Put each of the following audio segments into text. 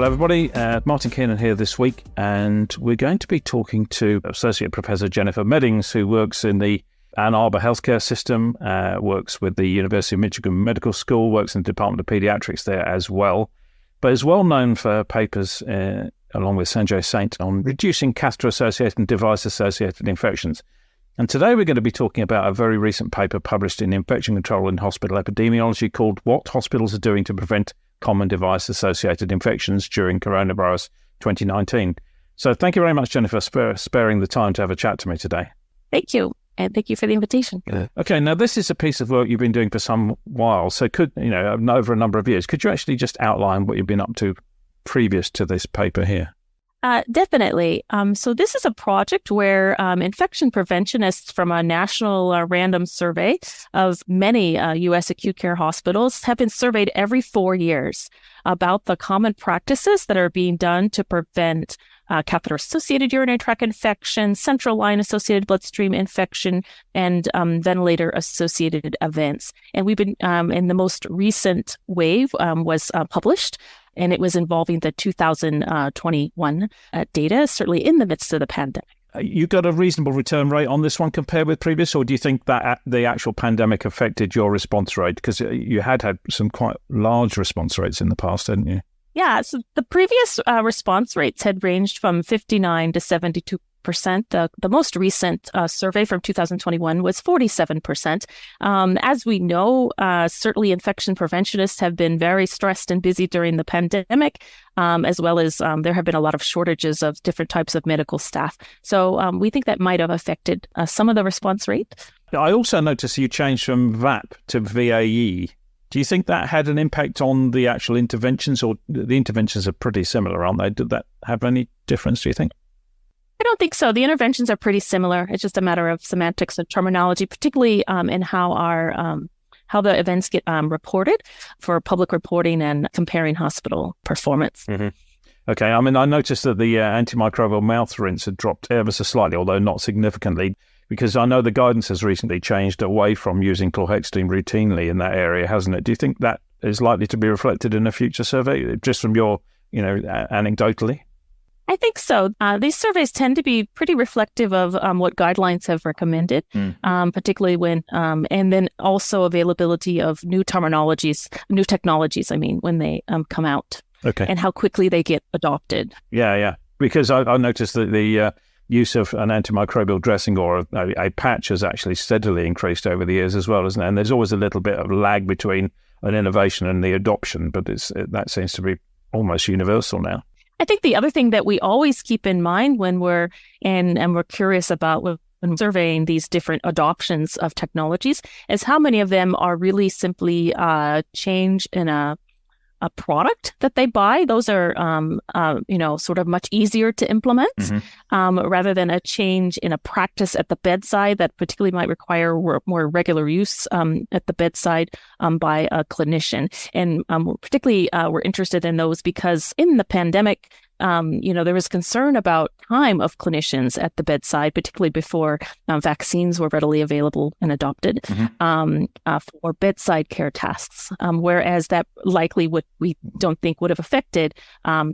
Hello everybody, Martin Kiernan here this week, and we're going to be talking to Associate Professor Jennifer Meddings, who works in the Ann Arbor healthcare system, works with the University of Michigan Medical School, works in the Department of Pediatrics there as well, but is well known for papers, along with Sanjay Saint, on reducing catheter-associated and device-associated infections. And today we're going to be talking about a very recent paper published in Infection Control in Hospital Epidemiology called What Hospitals Are Doing to Prevent Common Device-Associated Infections During Coronavirus 2019. So thank you very much, Jennifer, for sparing the time to have a chat to me today. Thank you. And thank you for the invitation. Okay, now this is a piece of work you've been doing for some while. So over a number of years, could you actually just outline what you've been up to previous to this paper here? Definitely. So this is a project where infection preventionists from a national random survey of many U.S. acute care hospitals have been surveyed every 4 years about the common practices that are being done to prevent catheter-associated urinary tract infection, central line-associated bloodstream infection, and ventilator-associated events. And we've been, in the most recent wave was published, and it was involving the 2021 data, certainly in the midst of the pandemic. You got a reasonable return rate on this one compared with previous, or do you think that the actual pandemic affected your response rate? Because you had some quite large response rates in the past, hadn't you? Yeah, so the previous response rates had ranged from 59 to 72%. The most recent survey from 2021 was 47%. As we know, certainly infection preventionists have been very stressed and busy during the pandemic, as well as there have been a lot of shortages of different types of medical staff. So we think that might have affected some of the response rate. I also noticed you changed from VAP to VAE. Do you think that had an impact on the actual interventions, or the interventions are pretty similar, aren't they? Did that have any difference, do you think? I don't think so. The interventions are pretty similar. It's just a matter of semantics and terminology, particularly in how the events get reported for public reporting and comparing hospital performance. Mm-hmm. Okay. I mean, I noticed that the antimicrobial mouth rinse had dropped ever so slightly, although not significantly, because I know the guidance has recently changed away from using chlorhexidine routinely in that area, hasn't it? Do you think that is likely to be reflected in a future survey, just from your, anecdotally? I think so. These surveys tend to be pretty reflective of what guidelines have recommended, particularly when, and then also availability of new technologies, when they come out, okay, and how quickly they get adopted. Yeah. Because I noticed that the use of an antimicrobial dressing or a patch has actually steadily increased over the years as well, isn't it? And there's always a little bit of lag between an innovation and the adoption, but that seems to be almost universal now. I think the other thing that we always keep in mind when we're curious about when surveying these different adoptions of technologies is how many of them are really simply change in a product that they buy. Those are, sort of much easier to implement, rather than a change in a practice at the bedside that particularly might require more regular use at the bedside by a clinician. And particularly we're interested in those because in the pandemic, there was concern about time of clinicians at the bedside, particularly before vaccines were readily available and adopted for bedside care tasks, whereas that likely we don't think would have affected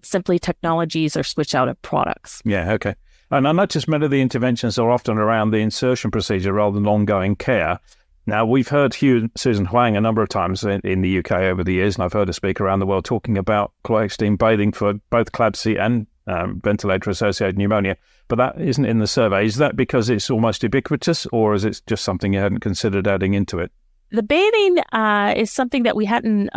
simply technologies or switch out of products. Yeah, okay. And I noticed many of the interventions are often around the insertion procedure rather than ongoing care. Now, we've heard Susan Huang a number of times in the UK over the years, and I've heard her speak around the world talking about chlorhexidine bathing for both CLABSI and ventilator-associated pneumonia, but that isn't in the survey. Is that because it's almost ubiquitous, or is it just something you hadn't considered adding into it? The bathing is something that we hadn't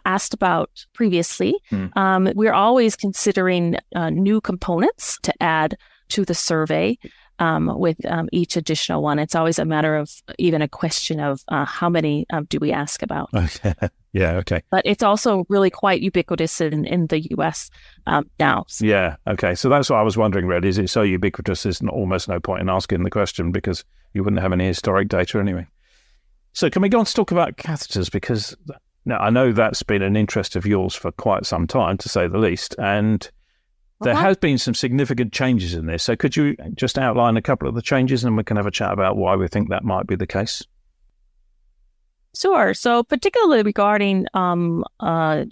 asked about previously. We're always considering new components to add to the survey. With each additional one. It's always a matter of even a question of how many do we ask about. Yeah, okay. But it's also really quite ubiquitous in the U.S. Now. Yeah, okay. So that's what I was wondering, really. Is it so ubiquitous there's almost no point in asking the question because you wouldn't have any historic data anyway? So can we go on to talk about catheters? Because now I know that's been an interest of yours for quite some time, to say the least, and there has been some significant changes in this. So could you just outline a couple of the changes and we can have a chat about why we think that might be the case? Sure. So particularly regarding catheters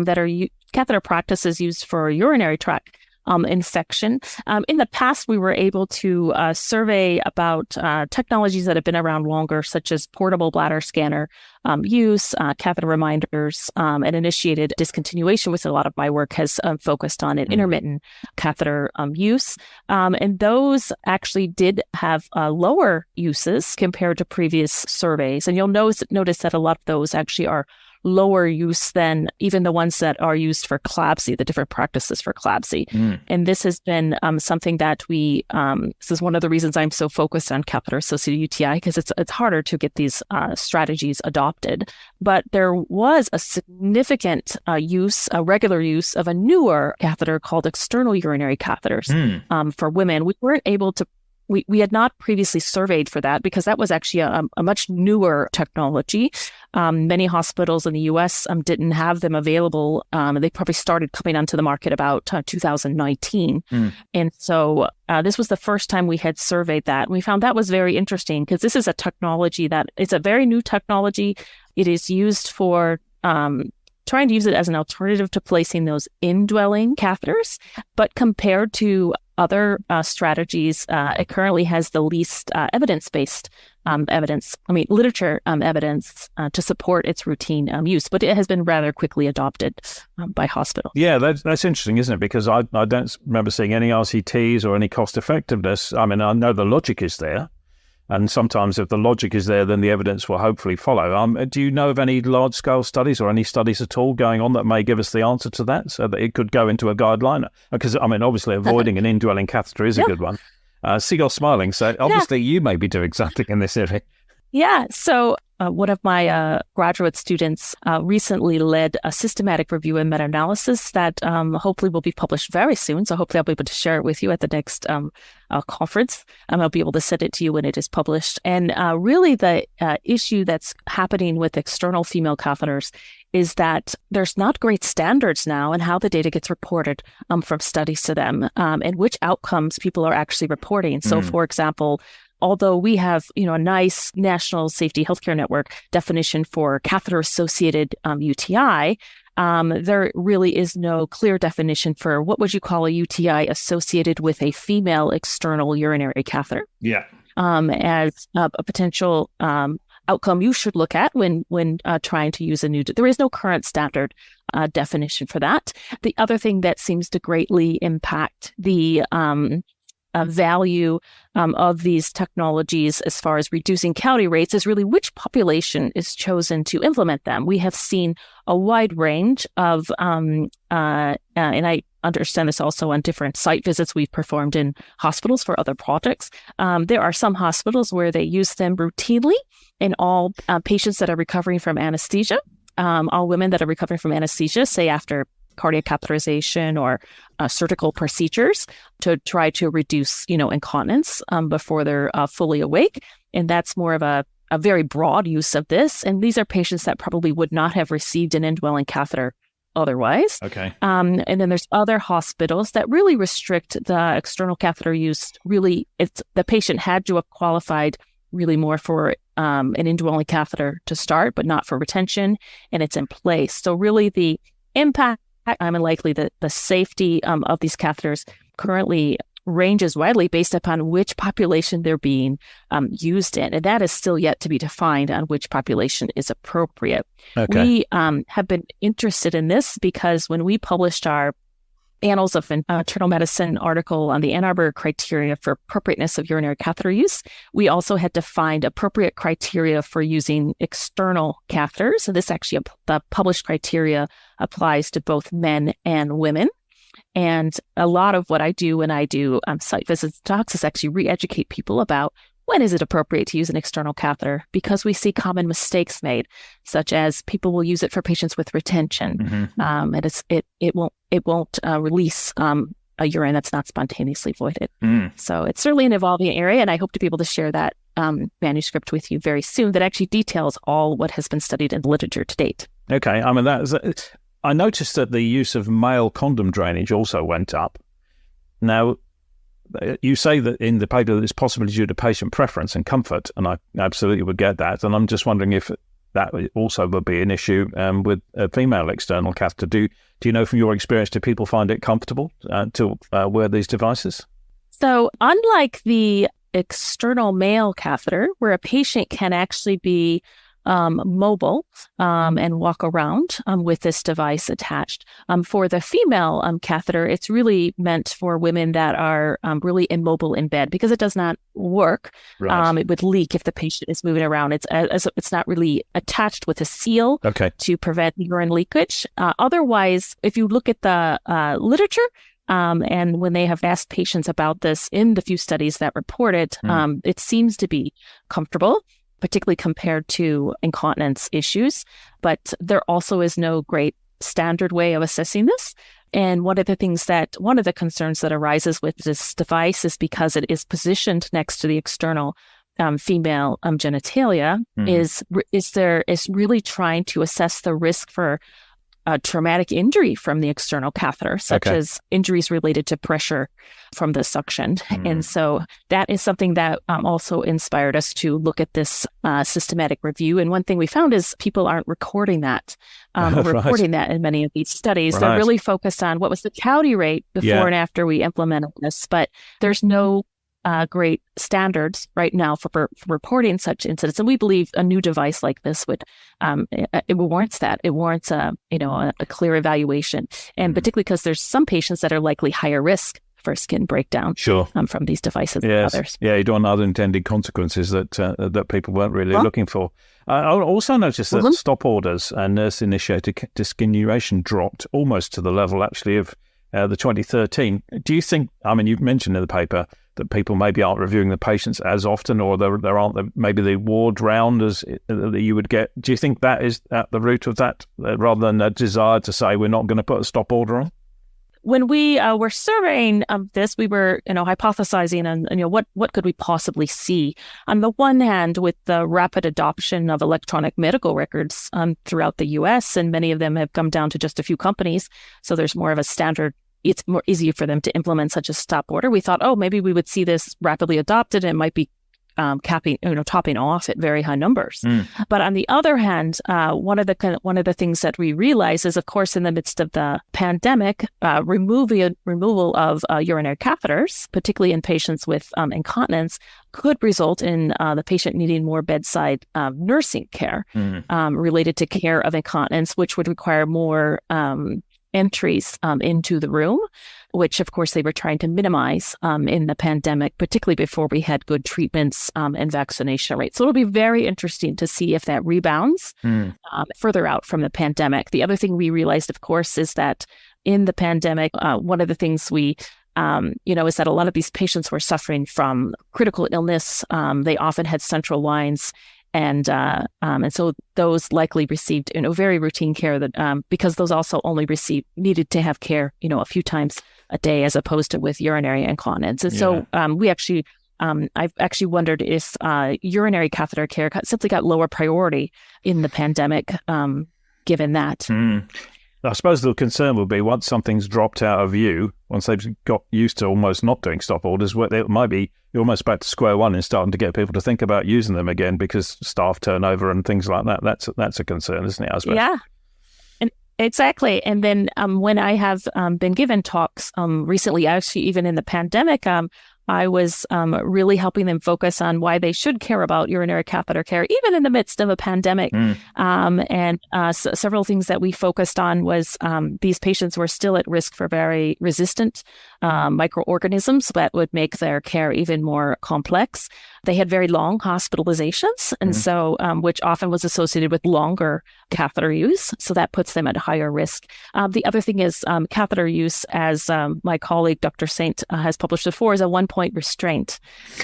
that are catheter practice is used for urinary tract infection. In the past, we were able to survey about technologies that have been around longer, such as portable bladder scanner use, catheter reminders, and initiated discontinuation, which a lot of my work has focused on, and intermittent catheter use. And those actually did have lower uses compared to previous surveys. And you'll notice that a lot of those actually are lower use than even the ones that are used for CLABSI, the different practices for CLABSI. And this has been something that this is one of the reasons I'm so focused on catheter-associated UTI, because it's harder to get these strategies adopted. But there was a significant regular use of a newer catheter called external urinary catheters for women. We weren't able to We had not previously surveyed for that because that was actually a much newer technology. Many hospitals in the U.S. Didn't have them available. They probably started coming onto the market about 2019. And so this was the first time we had surveyed that. And we found that was very interesting because this is a technology it's a very new technology. It is used for trying to use it as an alternative to placing those indwelling catheters. But compared to other strategies, it currently has the least evidence-based literature evidence to support its routine use, but it has been rather quickly adopted by hospitals. Yeah, that's interesting, isn't it? Because I don't remember seeing any RCTs or any cost effectiveness. I mean, I know the logic is there, and sometimes if the logic is there, then the evidence will hopefully follow. Do you know of any large-scale studies or any studies at all going on that may give us the answer to that so that it could go into a guideline? Because, I mean, obviously avoiding an indwelling catheter is a good one. Seagull smiling, so obviously you may be doing something in this area. Yeah, so one of my graduate students recently led a systematic review and meta-analysis that hopefully will be published very soon. So hopefully I'll be able to share it with you at the next conference. I'll be able to send it to you when it is published. And really the issue that's happening with external female catheters is that there's not great standards now in how the data gets reported from studies to them and which outcomes people are actually reporting. So for example, although we have, a nice national safety healthcare network definition for catheter-associated UTI, there really is no clear definition for what would you call a UTI associated with a female external urinary catheter. Yeah. As a potential outcome you should look at when trying to use there is no current standard definition for that. The other thing that seems to greatly impact the value of these technologies as far as reducing cavity rates is really which population is chosen to implement them. We have seen a wide range of, and I understand this also on different site visits we've performed in hospitals for other projects. There are some hospitals where they use them routinely in all patients that are recovering from anesthesia, all women that are recovering from anesthesia, say after cardiac catheterization or surgical procedures to try to reduce, incontinence before they're fully awake. And that's more of a very broad use of this. And these are patients that probably would not have received an indwelling catheter otherwise. Okay. And then there's other hospitals that really restrict the external catheter use. Really, the patient had to have qualified really more for an indwelling catheter to start, but not for retention, and it's in place. So really the impact and likely the safety of these catheters currently ranges widely based upon which population they're being used in. And that is still yet to be defined on which population is appropriate. Okay. We have been interested in this because when we published our Annals of Internal Medicine article on the Ann Arbor criteria for appropriateness of urinary catheter use, we also had defined appropriate criteria for using external catheters. So this actually, the published criteria applies to both men and women. And a lot of what I do when I do site visits talks is actually re-educate people about when is it appropriate to use an external catheter, because we see common mistakes made, such as people will use it for patients with retention, and it won't release a urine that's not spontaneously voided. So it's certainly an evolving area, and I hope to be able to share that manuscript with you very soon that actually details all what has been studied in the literature to date. Okay, I mean I noticed that the use of male condom drainage also went up. Now, you say that in the paper that it's possibly due to patient preference and comfort, and I absolutely would get that. And I'm just wondering if that also would be an issue with a female external catheter. Do you know from your experience, do people find it comfortable to wear these devices? So unlike the external male catheter, where a patient can actually be mobile and walk around with this device attached. For the female catheter, it's really meant for women that are really immobile in bed because it does not work. Right. It would leak if the patient is moving around. It's not really attached with a seal to prevent urine leakage. Otherwise, if you look at the literature, and when they have asked patients about this in the few studies that report it, it seems to be comfortable, particularly compared to incontinence issues. But there also is no great standard way of assessing this. And one of the concerns that arises with this device is because it is positioned next to the external female genitalia, is really trying to assess the risk for a traumatic injury from the external catheter, such as injuries related to pressure from the suction. And so that is something that also inspired us to look at this systematic review. And one thing we found is people aren't recording that, reporting that in many of these studies. They're really focused on what was the cavity rate before and after we implemented this, but there's no great standards right now for reporting such incidents, and we believe a new device like this would it warrants that. It warrants a clear evaluation, and particularly because there's some patients that are likely higher risk for skin breakdown from these devices than others. Yeah, you don't want unintended consequences that people weren't really looking for. I also noticed that stop orders and nurse-initiated discontinuation dropped almost to the level actually of the 2013. Do you think, you've mentioned in the paper that people maybe aren't reviewing the patients as often, or there aren't maybe the ward round as that you would get. Do you think that is at the root of that, rather than a desire to say we're not going to put a stop order on? When we were surveying this, we were hypothesizing on what could we possibly see. On the one hand, with the rapid adoption of electronic medical records throughout the U.S., and many of them have come down to just a few companies, so there's more of a standard. It's more easy for them to implement such a stop order. We thought, maybe we would see this rapidly adopted, and it might be topping off at very high numbers. But on the other hand, one of the things that we realize is, of course, in the midst of the pandemic, removal of urinary catheters, particularly in patients with incontinence, could result in the patient needing more bedside nursing care related to care of incontinence, which would require more entries into the room, which of course they were trying to minimize in the pandemic, particularly before we had good treatments and vaccination rates. So it'll be very interesting to see if that rebounds further out from the pandemic. The other thing we realized, of course, is that in the pandemic, one of the things we is that a lot of these patients were suffering from critical illness. They often had central lines. And so those likely received, very routine care that because those also only needed to have care, a few times a day, as opposed to with urinary incontinence. And so I've actually wondered if urinary catheter care simply got lower priority in the pandemic, given that. I suppose the concern will be once something's dropped out of view, once they've got used to almost not doing stop orders, it might be you're almost back to square one and starting to get people to think about using them again because staff turnover and things like that. That's a concern, isn't it, I suppose? Yeah, and exactly. And then when I have been given talks recently, actually even in the pandemic, I was really helping them focus on why they should care about urinary catheter care, even in the midst of a pandemic. Several things that we focused on was these patients were still at risk for very resistant microorganisms that would make their care even more complex. They had very long hospitalizations, and so which often was associated with longer catheter use. So that puts them at higher risk. The other thing is catheter use, as my colleague Dr. Saint has published before, is a 1-point restraint,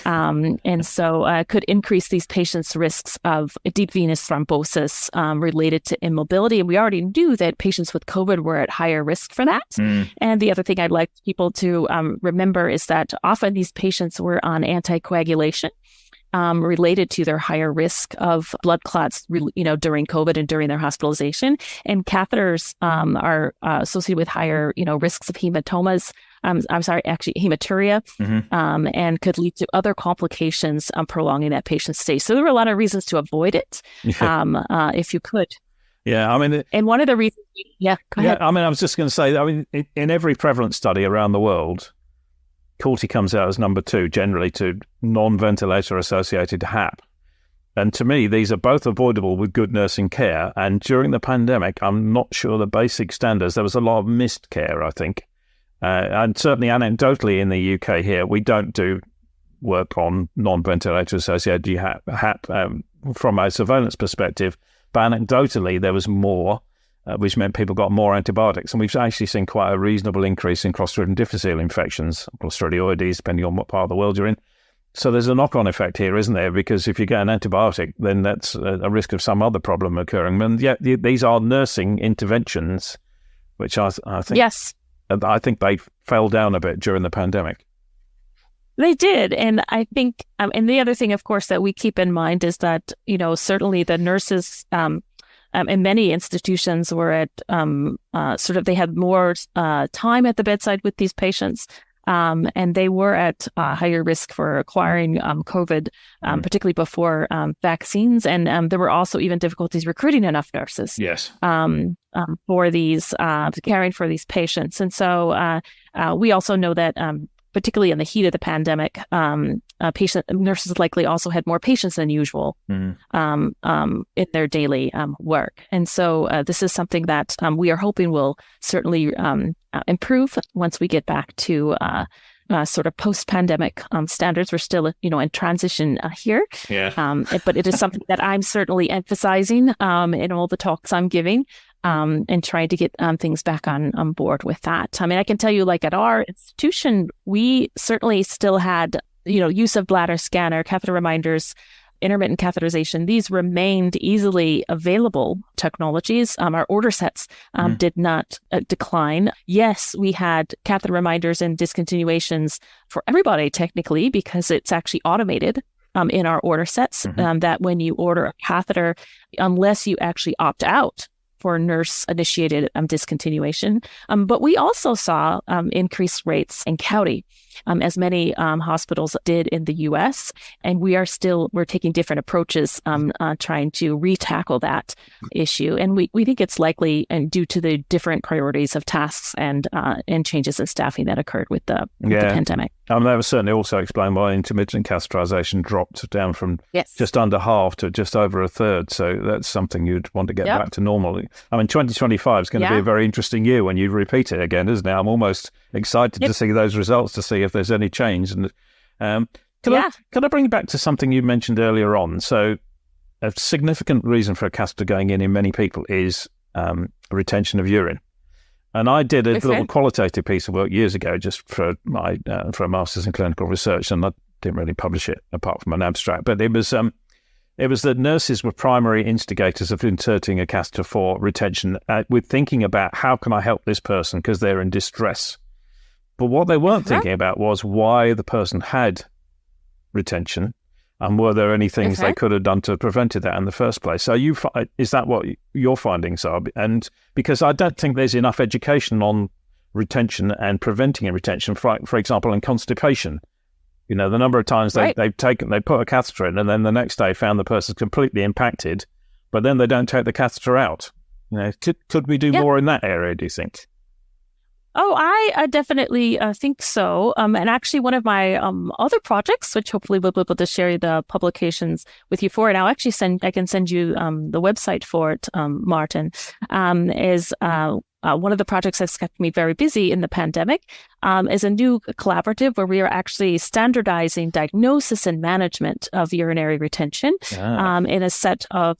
and so could increase these patients' risks of deep venous thrombosis related to immobility. And we already knew that patients with COVID were at higher risk for that. And the other thing I'd like people to remember is that often these patients were on anticoagulation. related to their higher risk of blood clots, during COVID and during their hospitalization. And catheters are associated with higher, risks of hematuria, and could lead to other complications, prolonging that patient's stay. So there were a lot of reasons to avoid it, if you could. Yeah, I mean, and one of the reasons, go ahead. I mean, I was just going to say, in every prevalence study around the world, CORTI comes out as number 2, generally, to non-ventilator associated HAP. And to me, these are both avoidable with good nursing care. And during the pandemic, I'm not sure the basic standards, there was a lot of missed care, I think. And certainly anecdotally in the UK here, we don't do work on non-ventilator associated HAP from a surveillance perspective. But anecdotally, there was more, which meant people got more antibiotics. And we've actually seen quite a reasonable increase in Clostridium difficile infections, Clostridioides, depending on what part of the world you're in. So there's a knock-on effect here, isn't there? Because if you get an antibiotic, then that's a risk of some other problem occurring. And yet these are nursing interventions, which I think, yes, I think they fell down a bit during the pandemic. They did. And I think, and the other thing, of course, that we keep in mind is that, certainly the nurses in many institutions were at they had more time at the bedside with these patients. And they were at higher risk for acquiring COVID, particularly before vaccines. And there were also even difficulties recruiting enough nurses. Yes. For these, caring for these patients. And so we also know that particularly in the heat of the pandemic, nurses likely also had more patients than usual in their daily work. And so this is something that we are hoping will certainly improve once we get back to sort of post-pandemic standards. We're still, in transition here. Yeah. But it is something that I'm certainly emphasizing in all the talks I'm giving. And trying to get things back on board with that. I mean, I can tell you, like at our institution, we certainly still had, use of bladder scanner, catheter reminders, intermittent catheterization. These remained easily available technologies. Our order sets did not decline. Yes, we had catheter reminders and discontinuations for everybody technically, because it's actually automated in our order sets, that when you order a catheter, unless you actually opt out for nurse-initiated discontinuation. But we also saw increased rates in county, as many hospitals did in the U.S. And we're taking different approaches trying to re-tackle that issue. And we think it's likely and due to the different priorities of tasks and changes in staffing that occurred with the pandemic. That was certainly also explained why intermittent catheterization dropped down from just under half to just over a third. So that's something you'd want to get back to normal. I mean, 2025 is going to be a very interesting year when you repeat it again, isn't it? I'm almost excited to see those results, to see if there's any change. And can I bring you back to something you mentioned earlier on? So a significant reason for a catheter going in many people is retention of urine. And I did a little qualitative piece of work years ago just for a master's in clinical research, and I didn't really publish it apart from an abstract. But it was that nurses were primary instigators of inserting a catheter for retention, with thinking about how can I help this person because they're in distress. But what they weren't thinking about was why the person had retention, and were there any things they could have done to prevent that in the first place? So is that what your findings are? And because I don't think there's enough education on retention and preventing retention, for example, in constipation. The number of times they put a catheter in, and then the next day found the person's completely impacted, but then they don't take the catheter out. Could we do more in that area, do you think? Oh, I definitely think so. And actually, one of my other projects, which hopefully we'll be able to share the publications with you for, and I can send you the website for it, Martin, is one of the projects that's kept me very busy in the pandemic, is a new collaborative where we are actually standardizing diagnosis and management of urinary retention in a set of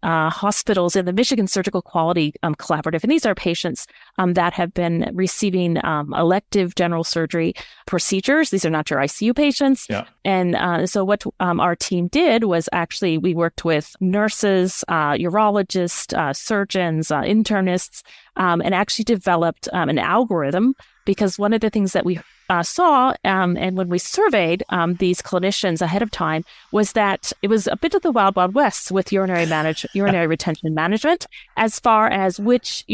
hospitals in the Michigan Surgical Quality Collaborative. And these are patients that have been receiving elective general surgery procedures. These are not your ICU patients. Yeah. And so what our team did was actually we worked with nurses, urologists, surgeons, internists, and actually developed an algorithm, because one of the things that we saw, and when we surveyed these clinicians ahead of time, was that it was a bit of the wild, wild west with urinary retention management, as far as which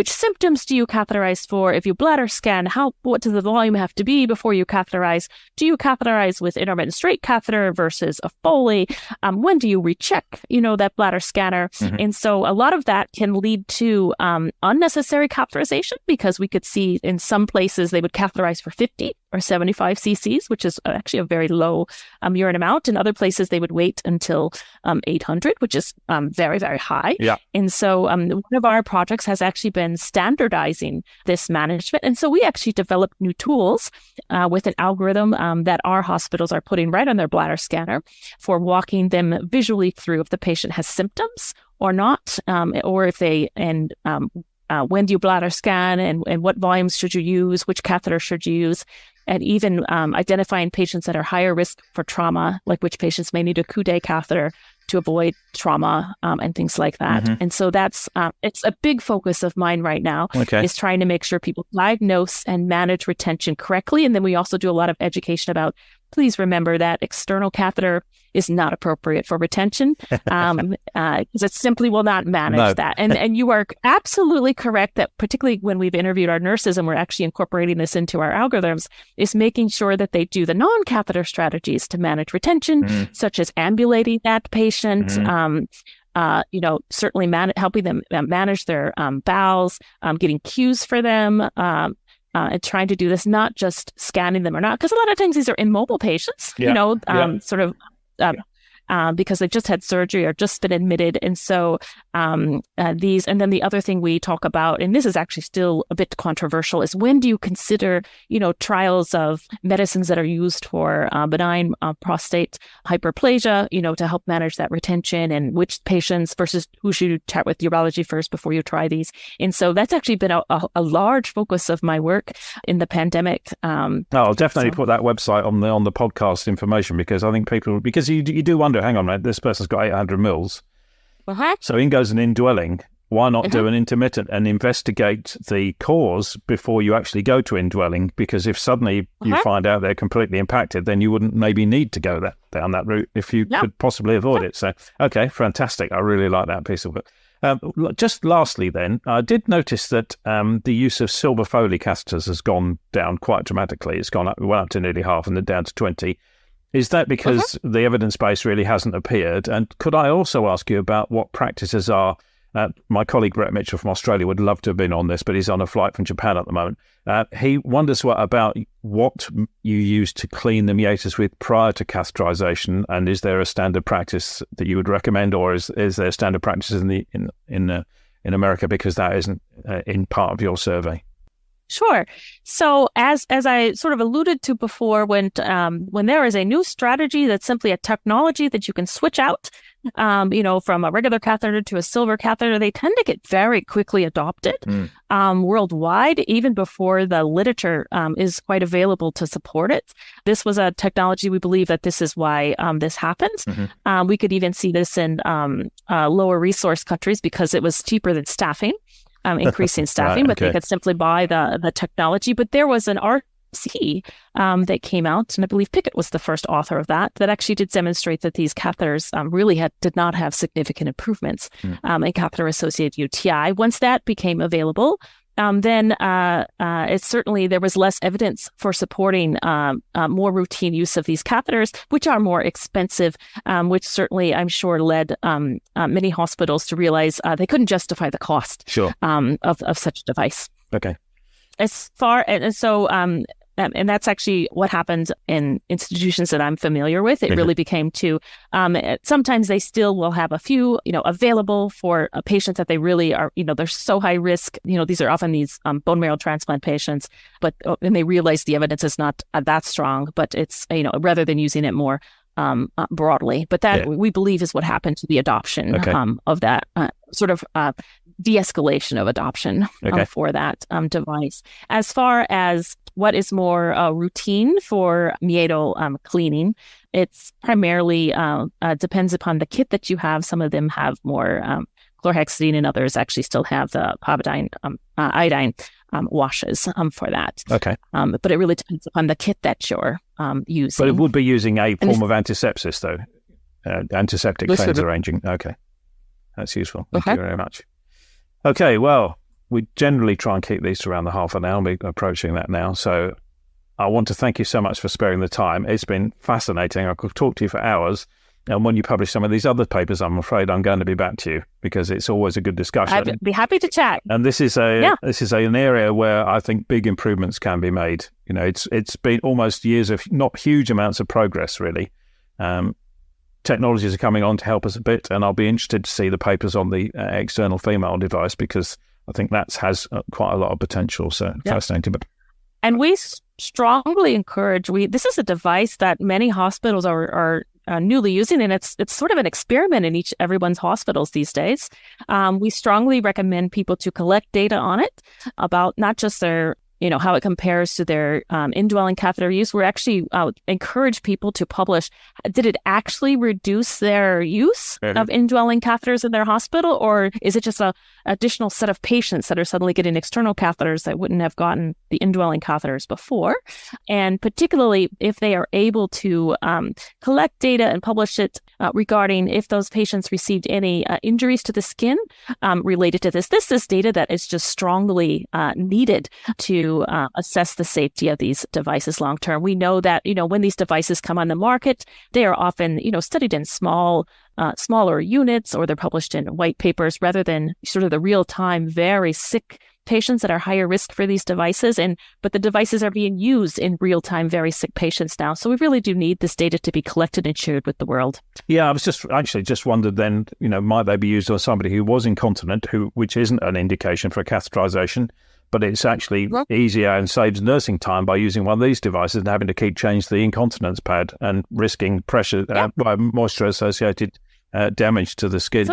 symptoms do you catheterize for? If you bladder scan, what does the volume have to be before you catheterize? Do you catheterize with intermittent straight catheter versus a Foley? When do you recheck, that bladder scanner? Mm-hmm. And so a lot of that can lead to unnecessary catheterization, because we could see in some places they would catheterize for 50 or 75 cc's, which is actually a very low urine amount. In other places, they would wait until 800, which is very, very high. Yeah. And so one of our projects has actually been standardizing this management. And so we actually developed new tools with an algorithm that our hospitals are putting right on their bladder scanner for walking them visually through if the patient has symptoms or not, or if they, when do you bladder scan, and what volumes should you use, which catheter should you use, and even identifying patients that are higher risk for trauma, like which patients may need a Coude catheter to avoid trauma and things like that. Mm-hmm. And so that's it's a big focus of mine right now, is trying to make sure people diagnose and manage retention correctly. And then we also do a lot of education about, please remember that external catheter is not appropriate for retention, because it simply will not manage that. And you are absolutely correct that, particularly when we've interviewed our nurses and we're actually incorporating this into our algorithms, is making sure that they do the non-catheter strategies to manage retention, such as ambulating that patient, certainly helping them manage their bowels, getting cues for them, and trying to do this, not just scanning them or not, because a lot of times these are immobile patients, because they've just had surgery or just been admitted. And so and then the other thing we talk about, and this is actually still a bit controversial, is when do you consider, trials of medicines that are used for benign prostate hyperplasia, to help manage that retention, and which patients versus who should you chat with urology first before you try these. And so that's actually been a large focus of my work in the pandemic. I'll definitely put that website on the podcast information, because I think because you do wonder, hang on, right, this person's got 800 mils. Uh-huh. So in goes an indwelling. Why not do an intermittent and investigate the cause before you actually go to indwelling? Because if suddenly you find out they're completely impacted, then you wouldn't maybe need to go down that route if you could possibly avoid it. So, okay, fantastic. I really like that piece of it. Just lastly then, I did notice that the use of silver Foley catheters has gone down quite dramatically. It went up to nearly half and then down to 20. Is that because the evidence base really hasn't appeared? And could I also ask you about what practices are? My colleague Brett Mitchell from Australia would love to have been on this, but he's on a flight from Japan at the moment. He wonders about what you use to clean the meatus with prior to catheterization, and is there a standard practice that you would recommend, or is there standard practices in America, because that isn't in part of your survey? Sure. So as I sort of alluded to before, when there is a new strategy that's simply a technology that you can switch out, from a regular catheter to a silver catheter, they tend to get very quickly adopted worldwide, even before the literature is quite available to support it. This was a technology, we believe that this is why this happens. Mm-hmm. We could even see this in lower resource countries, because it was cheaper than staffing. Increasing staffing, but they could simply buy the technology. But there was an RC that came out, and I believe Pickett was the first author of that actually did demonstrate that these catheters really did not have significant improvements in catheter-associated UTI. Once that became available, then it's certainly there was less evidence for supporting more routine use of these catheters, which are more expensive, which certainly I'm sure led many hospitals to realize they couldn't justify the cost of such a device. Okay. And that's actually what happened in institutions that I'm familiar with. It really became sometimes they still will have a few, available for patients that they really are, they're so high risk. These are often these bone marrow transplant patients, and they realize the evidence is not that strong, but it's, rather than using it more broadly. But that we believe is what happened to the adoption of that sort of de-escalation of adoption for that device. As far as what is more routine for meatal cleaning, it's primarily depends upon the kit that you have. Some of them have more chlorhexidine, and others actually still have the iodine washes for that. Okay. But it really depends upon the kit that you're using. But it would be using a form of antisepsis, though. Antiseptic cleanser should. arranging. Okay. That's useful. Thank you very much. Okay, well, we generally try and keep these to around the half an hour. We're approaching that now. So I want to thank you so much for sparing the time. It's been fascinating. I could talk to you for hours. And when you publish some of these other papers, I'm afraid I'm going to be back to you because it's always a good discussion. I'd be happy to chat. And this is an area where I think big improvements can be made. You know, it's been almost years of not huge amounts of progress, really. Technologies are coming on to help us a bit, and I'll be interested to see the papers on the external female device because I think that has quite a lot of potential. So fascinating. And we strongly encourage. This is a device that many hospitals are newly using, and it's sort of an experiment in everyone's hospitals these days. We strongly recommend people to collect data on it about not just their, how it compares to their indwelling catheter use. We're actually encourage people to publish, did it actually reduce their use of indwelling catheters in their hospital, or is it just an additional set of patients that are suddenly getting external catheters that wouldn't have gotten the indwelling catheters before? And particularly if they are able to collect data and publish it regarding if those patients received any injuries to the skin related to this. This is data that is just strongly needed to assess the safety of these devices long term. We know that, when these devices come on the market, they are often, studied in smaller units, or they're published in white papers rather than sort of the real-time, very sick patients that are higher risk for these devices. But the devices are being used in real-time, very sick patients now. So we really do need this data to be collected and shared with the world. Yeah, I was just wondered then, might they be used on somebody who was incontinent, which isn't an indication for a catheterization, but it's actually easier and saves nursing time by using one of these devices and having to keep changing the incontinence pad and risking pressure, moisture-associated damage to the skin.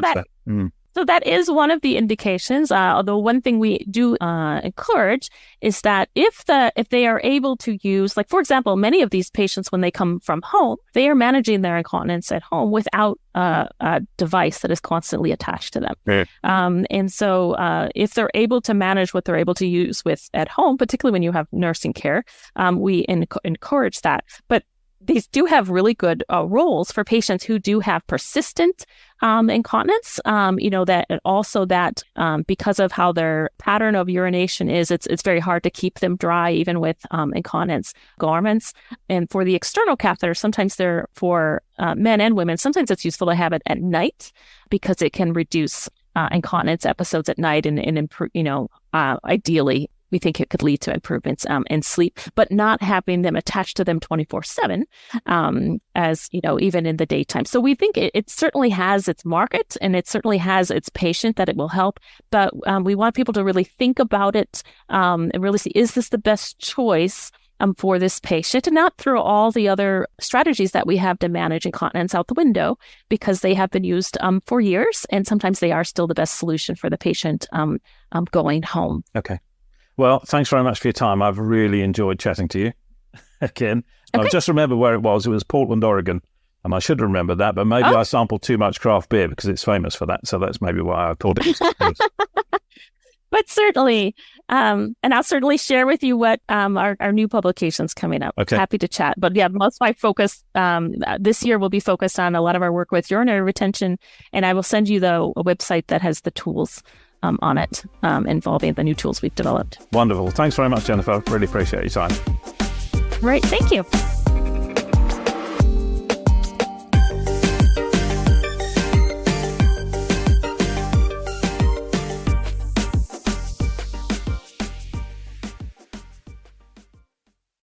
So that is one of the indications. Although one thing we do encourage is that if they are able to use, like, for example, many of these patients, when they come from home, they are managing their incontinence at home without a device that is constantly attached to them. And so if they're able to manage what they're able to use with at home, particularly when you have nursing care, we encourage that. But these do have really good roles for patients who do have persistent incontinence, that because of how their pattern of urination is, it's very hard to keep them dry, even with incontinence garments. And for the external catheter, sometimes they're for men and women, sometimes it's useful to have it at night because it can reduce incontinence episodes at night and improve, ideally, we think it could lead to improvements in sleep, but not having them attached to them 24/7, as even in the daytime. So we think it certainly has its market and it certainly has its patient that it will help. But we want people to really think about it and really see, is this the best choice for this patient, and not throw all the other strategies that we have to manage incontinence out the window, because they have been used for years, and sometimes they are still the best solution for the patient going home. Okay. Well, thanks very much for your time. I've really enjoyed chatting to you again. Okay. I just remember where it was. It was Portland, Oregon. And I should remember that, but maybe I sampled too much craft beer because it's famous for that. So that's maybe why I thought it was. But certainly, and I'll certainly share with you what our new publications coming up. Okay. Happy to chat. But yeah, most of my focus this year will be focused on a lot of our work with urinary retention. And I will send you a website that has the tools on it involving the new tools we've developed. Wonderful. Thanks very much, Jennifer. Really appreciate your time. Right. Thank you.